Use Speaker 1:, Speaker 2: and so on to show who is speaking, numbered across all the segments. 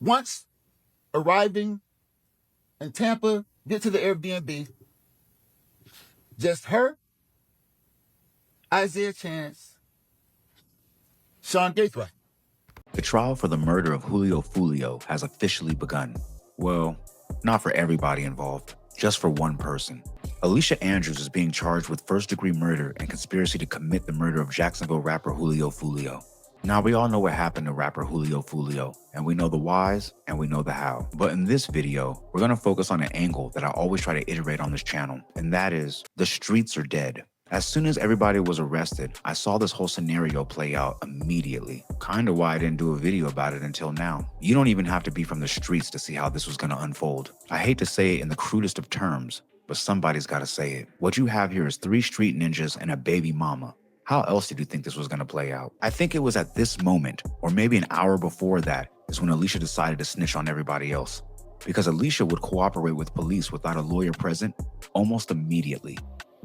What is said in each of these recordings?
Speaker 1: Once arriving in Tampa, get to the Airbnb, just her, Isaiah Chance, Sean Gaithway.
Speaker 2: The trial for the murder of Julio Foolio has officially begun. Well, not for everybody involved, just for one person. Alicia Andrews is being charged with first-degree murder and conspiracy to commit the murder of Jacksonville rapper Julio Foolio. Now, we all know what happened to rapper Julio Foolio, and we know the whys and we know the how. But in this video, we're going to focus on an angle that I always try to iterate on this channel, and that is, the streets are dead. As soon as everybody was arrested, I saw this whole scenario play out immediately. Kinda why I didn't do a video about it until now. You don't even have to be from the streets to see how this was gonna unfold. I hate to say it in the crudest of terms, but somebody's gotta say it. What you have here is 3 street ninjas and a baby mama. How else did you think this was gonna play out? I think it was at this moment, or maybe an hour before that, is when Alicia decided to snitch on everybody else. Because Alicia would cooperate with police without a lawyer present almost immediately.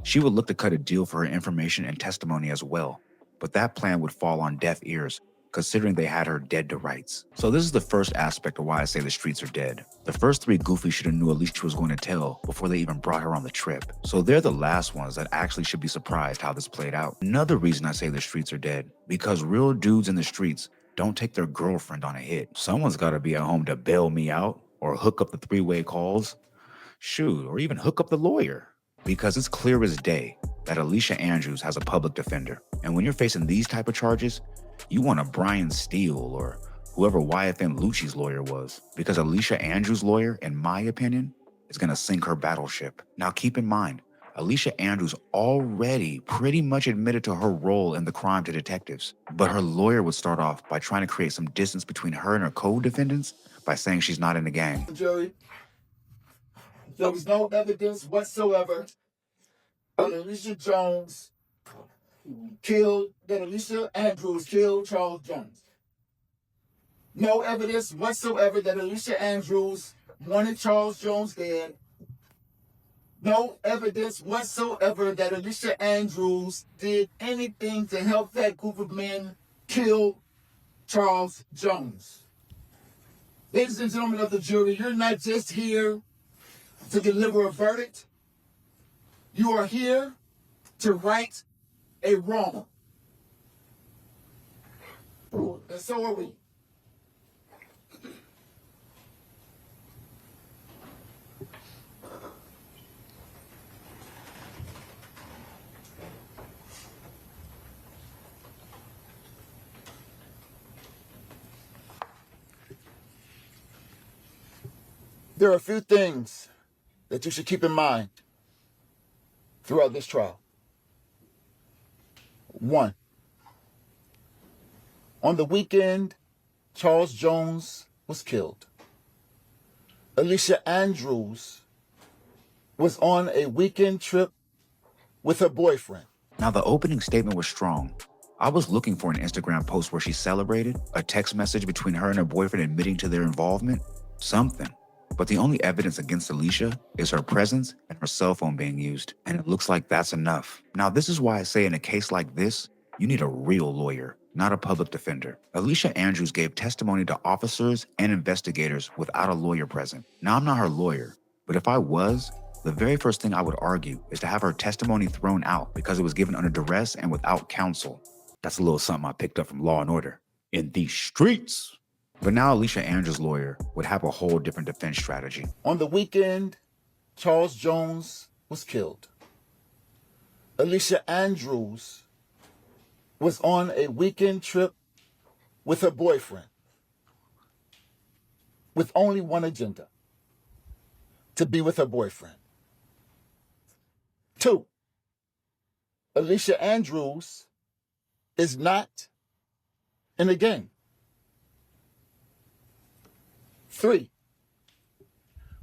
Speaker 2: She would look to cut a deal for her information and testimony as well, but that plan would fall on deaf ears, considering they had her dead to rights. So this is the first aspect of why I say the streets are dead. The first 3 goofies should have knew Alicia was going to tell before they even brought her on the trip. So they're the last ones that actually should be surprised how this played out. Another reason I say the streets are dead, because real dudes in the streets don't take their girlfriend on a hit. Someone's gotta be at home to bail me out, or hook up the 3-way calls, shoot, or even hook up the lawyer. Because it's clear as day that Alicia Andrews has a public defender. And when you're facing these type of charges, you want a Brian Steele or whoever YFN Lucci's lawyer was. Because Alicia Andrews' lawyer, in my opinion, is gonna sink her battleship. Now keep in mind, Alicia Andrews already pretty much admitted to her role in the crime to detectives. But her lawyer would start off by trying to create some distance between her and her co-defendants by saying she's not in the gang.
Speaker 1: Jury, there was no evidence whatsoever that Alicia Andrews killed Charles Jones. No evidence whatsoever that Alicia Andrews wanted Charles Jones dead. No evidence whatsoever that Alicia Andrews did anything to help that group of men kill Charles Jones. Ladies and gentlemen of the jury, you're not just here to deliver a verdict. You are here to right a wrong. And so are we. There are a few things that you should keep in mind throughout this trial. 1, on the weekend Charles Jones was killed, Alicia Andrews was on a weekend trip with her boyfriend.
Speaker 2: Now, the opening statement was strong. I was looking for an Instagram post where she celebrated, a text message between her and her boyfriend admitting to their involvement, something. But the only evidence against Alicia is her presence and her cell phone being used, and it looks like that's enough. Now, this is why I say in a case like this, you need a real lawyer, not a public defender. Alicia Andrews gave testimony to officers and investigators without a lawyer present. Now, I'm not her lawyer, but if I was, the very first thing I would argue is to have her testimony thrown out because it was given under duress and without counsel. That's a little something I picked up from Law & Order. In these streets. But now Alicia Andrews' lawyer would have a whole different defense strategy.
Speaker 1: On the weekend, Charles Jones was killed. Alicia Andrews was on a weekend trip with her boyfriend with only one agenda: to be with her boyfriend. 2, Alicia Andrews is not in the gang. 3,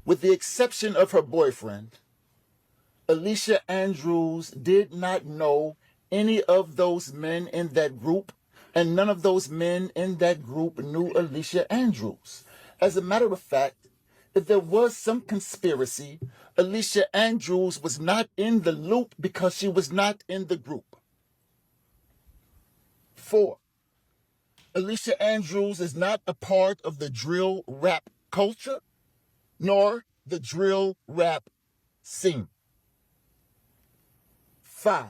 Speaker 1: with the exception of her boyfriend, Alicia Andrews did not know any of those men in that group, and none of those men in that group knew Alicia Andrews. As a matter of fact, if there was some conspiracy, Alicia Andrews was not in the loop because she was not in the group. 4, Alicia Andrews is not a part of the drill rap culture, nor the drill rap scene. 5.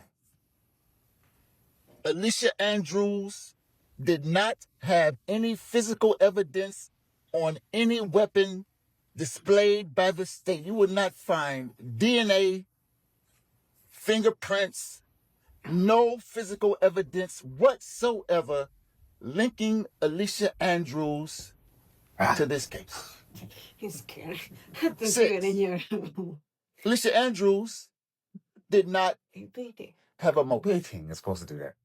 Speaker 1: Alicia Andrews did not have any physical evidence on any weapon displayed by the state. You would not find DNA, fingerprints, no physical evidence whatsoever linking Alicia Andrews to this case.
Speaker 3: He's scared.
Speaker 1: 6. Alicia Andrews did not have a motive.
Speaker 4: Waiting is supposed to do that.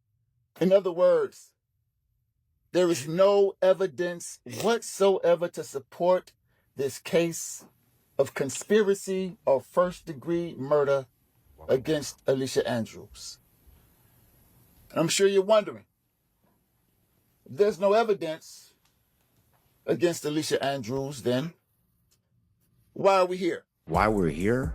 Speaker 1: In other words, there is no evidence whatsoever to support this case of conspiracy or first-degree murder against Alicia Andrews. And I'm sure you're wondering, if there's no evidence against Alicia Andrews, then why are we here?
Speaker 2: Why we're here?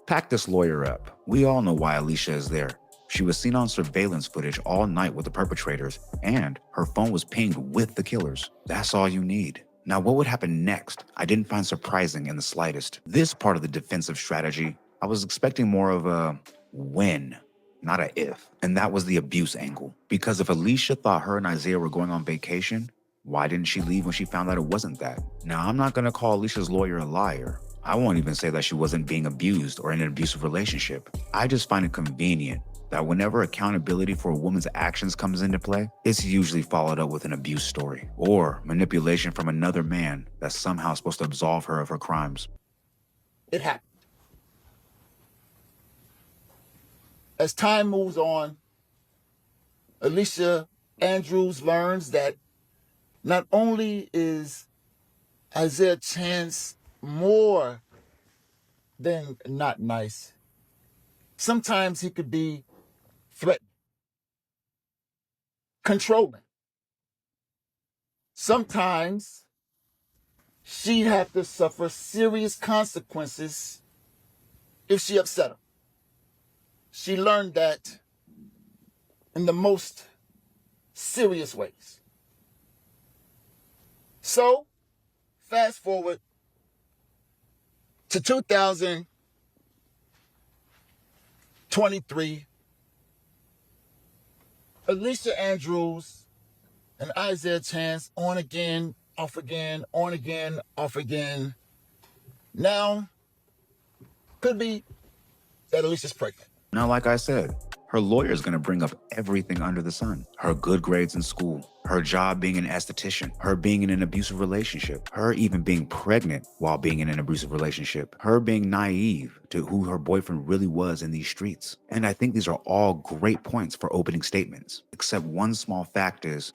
Speaker 2: Pack this lawyer up. We all know why Alicia is there. She was seen on surveillance footage all night with the perpetrators, and her phone was pinged with the killers. That's all you need. Now, what would happen next? I didn't find surprising in the slightest. This part of the defensive strategy, I was expecting more of a when, not a if. And that was the abuse angle. Because if Alicia thought her and Isaiah were going on vacation, why didn't she leave when she found out it wasn't that? Now, I'm not gonna call Alicia's lawyer a liar. I won't even say that she wasn't being abused or in an abusive relationship. I just find it convenient that whenever accountability for a woman's actions comes into play, it's usually followed up with an abuse story or manipulation from another man that's somehow supposed to absolve her of her crimes.
Speaker 1: It happened. As time moves on, Alicia Andrews learns that not only is Isaiah Chance more than not nice, sometimes he could be threatening, controlling. Sometimes she'd have to suffer serious consequences if she upset him. She learned that in the most serious ways. So, fast forward to 2023, Alicia Andrews and Isaiah Chance on again, off again, on again, off again. Now, could be that Alicia's pregnant.
Speaker 2: Now, like I said, her lawyer is going to bring up everything under the sun. Her good grades in school, her job being an esthetician, her being in an abusive relationship, her even being pregnant while being in an abusive relationship, her being naive to who her boyfriend really was in these streets. And I think these are all great points for opening statements, except one small fact is,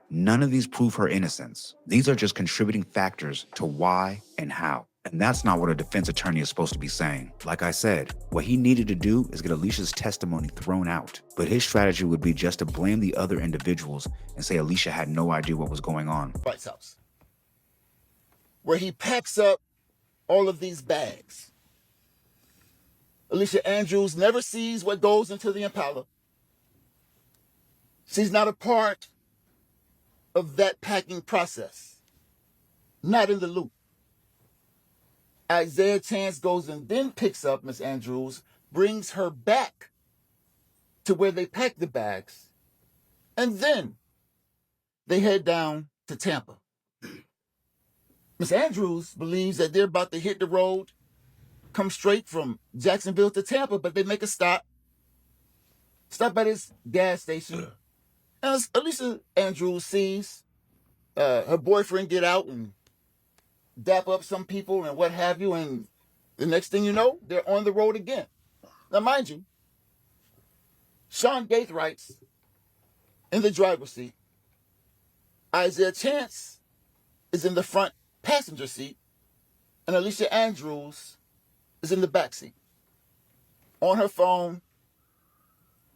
Speaker 2: none of these prove her innocence. These are just contributing factors to why and how. And that's not what a defense attorney is supposed to be saying. Like I said, what he needed to do is get Alicia's testimony thrown out. But his strategy would be just to blame the other individuals and say Alicia had no idea what was going on.
Speaker 1: White's house, where he packs up all of these bags. Alicia Andrews never sees what goes into the Impala. She's not a part of that packing process. Not in the loop. Isaiah Chance goes and then picks up Miss Andrews, brings her back to where they pack the bags, and then they head down to Tampa. Miss Andrews believes that they're about to hit the road, come straight from Jacksonville to Tampa, but they make a stop at this gas station. And as Alicia Andrews sees her boyfriend get out and dap up some people and what have you, and the next thing you know, they're on the road again. Now, mind you, Sean Gaithwright's in the driver's seat. Isaiah Chance is in the front passenger seat, and Alicia Andrews is in the back seat, on her phone,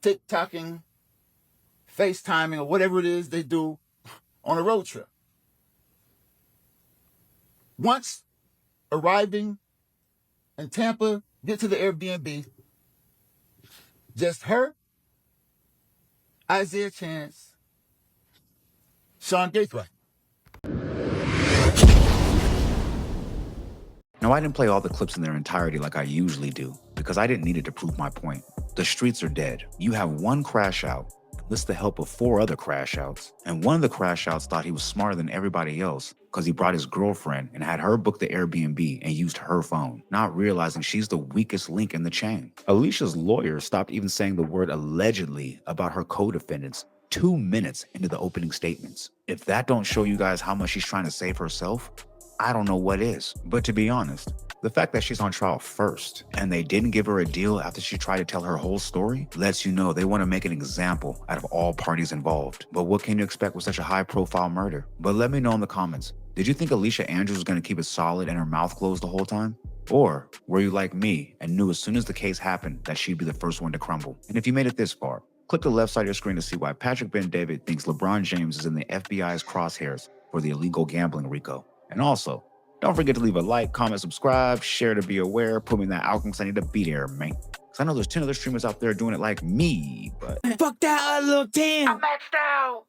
Speaker 1: TikToking, FaceTiming, or whatever it is they do on a road trip. Once arriving in Tampa, get to the Airbnb, just her, Isaiah Chance, Sean Gaithway.
Speaker 2: Now, I didn't play all the clips in their entirety like I usually do, because I didn't need it to prove my point. The streets are dead. You have one crash out, enlist the help of 4 other crash outs, and one of the crash outs thought he was smarter than everybody else because he brought his girlfriend and had her book the Airbnb and used her phone, not realizing she's the weakest link in the chain. Alicia's lawyer stopped even saying the word allegedly about her co-defendants 2 minutes into the opening statements. If that don't show you guys how much she's trying to save herself, I don't know what is. But to be honest, the fact that she's on trial first and they didn't give her a deal after she tried to tell her whole story lets you know they want to make an example out of all parties involved. But what can you expect with such a high-profile murder? But let me know in the comments, did you think Alicia Andrews was going to keep it solid and her mouth closed the whole time? Or were you like me and knew as soon as the case happened that she'd be the first one to crumble? And if you made it this far, click the left side of your screen to see why Patrick Ben-David thinks LeBron James is in the FBI's crosshairs for the illegal gambling RICO. And also, don't forget to leave a like, comment, subscribe, share to be aware, put me in that outcome because I need to be there, man. Because I know there's 10 other streamers out there doing it like me, but...
Speaker 3: Fuck that, little 10.
Speaker 1: I'm maxed out.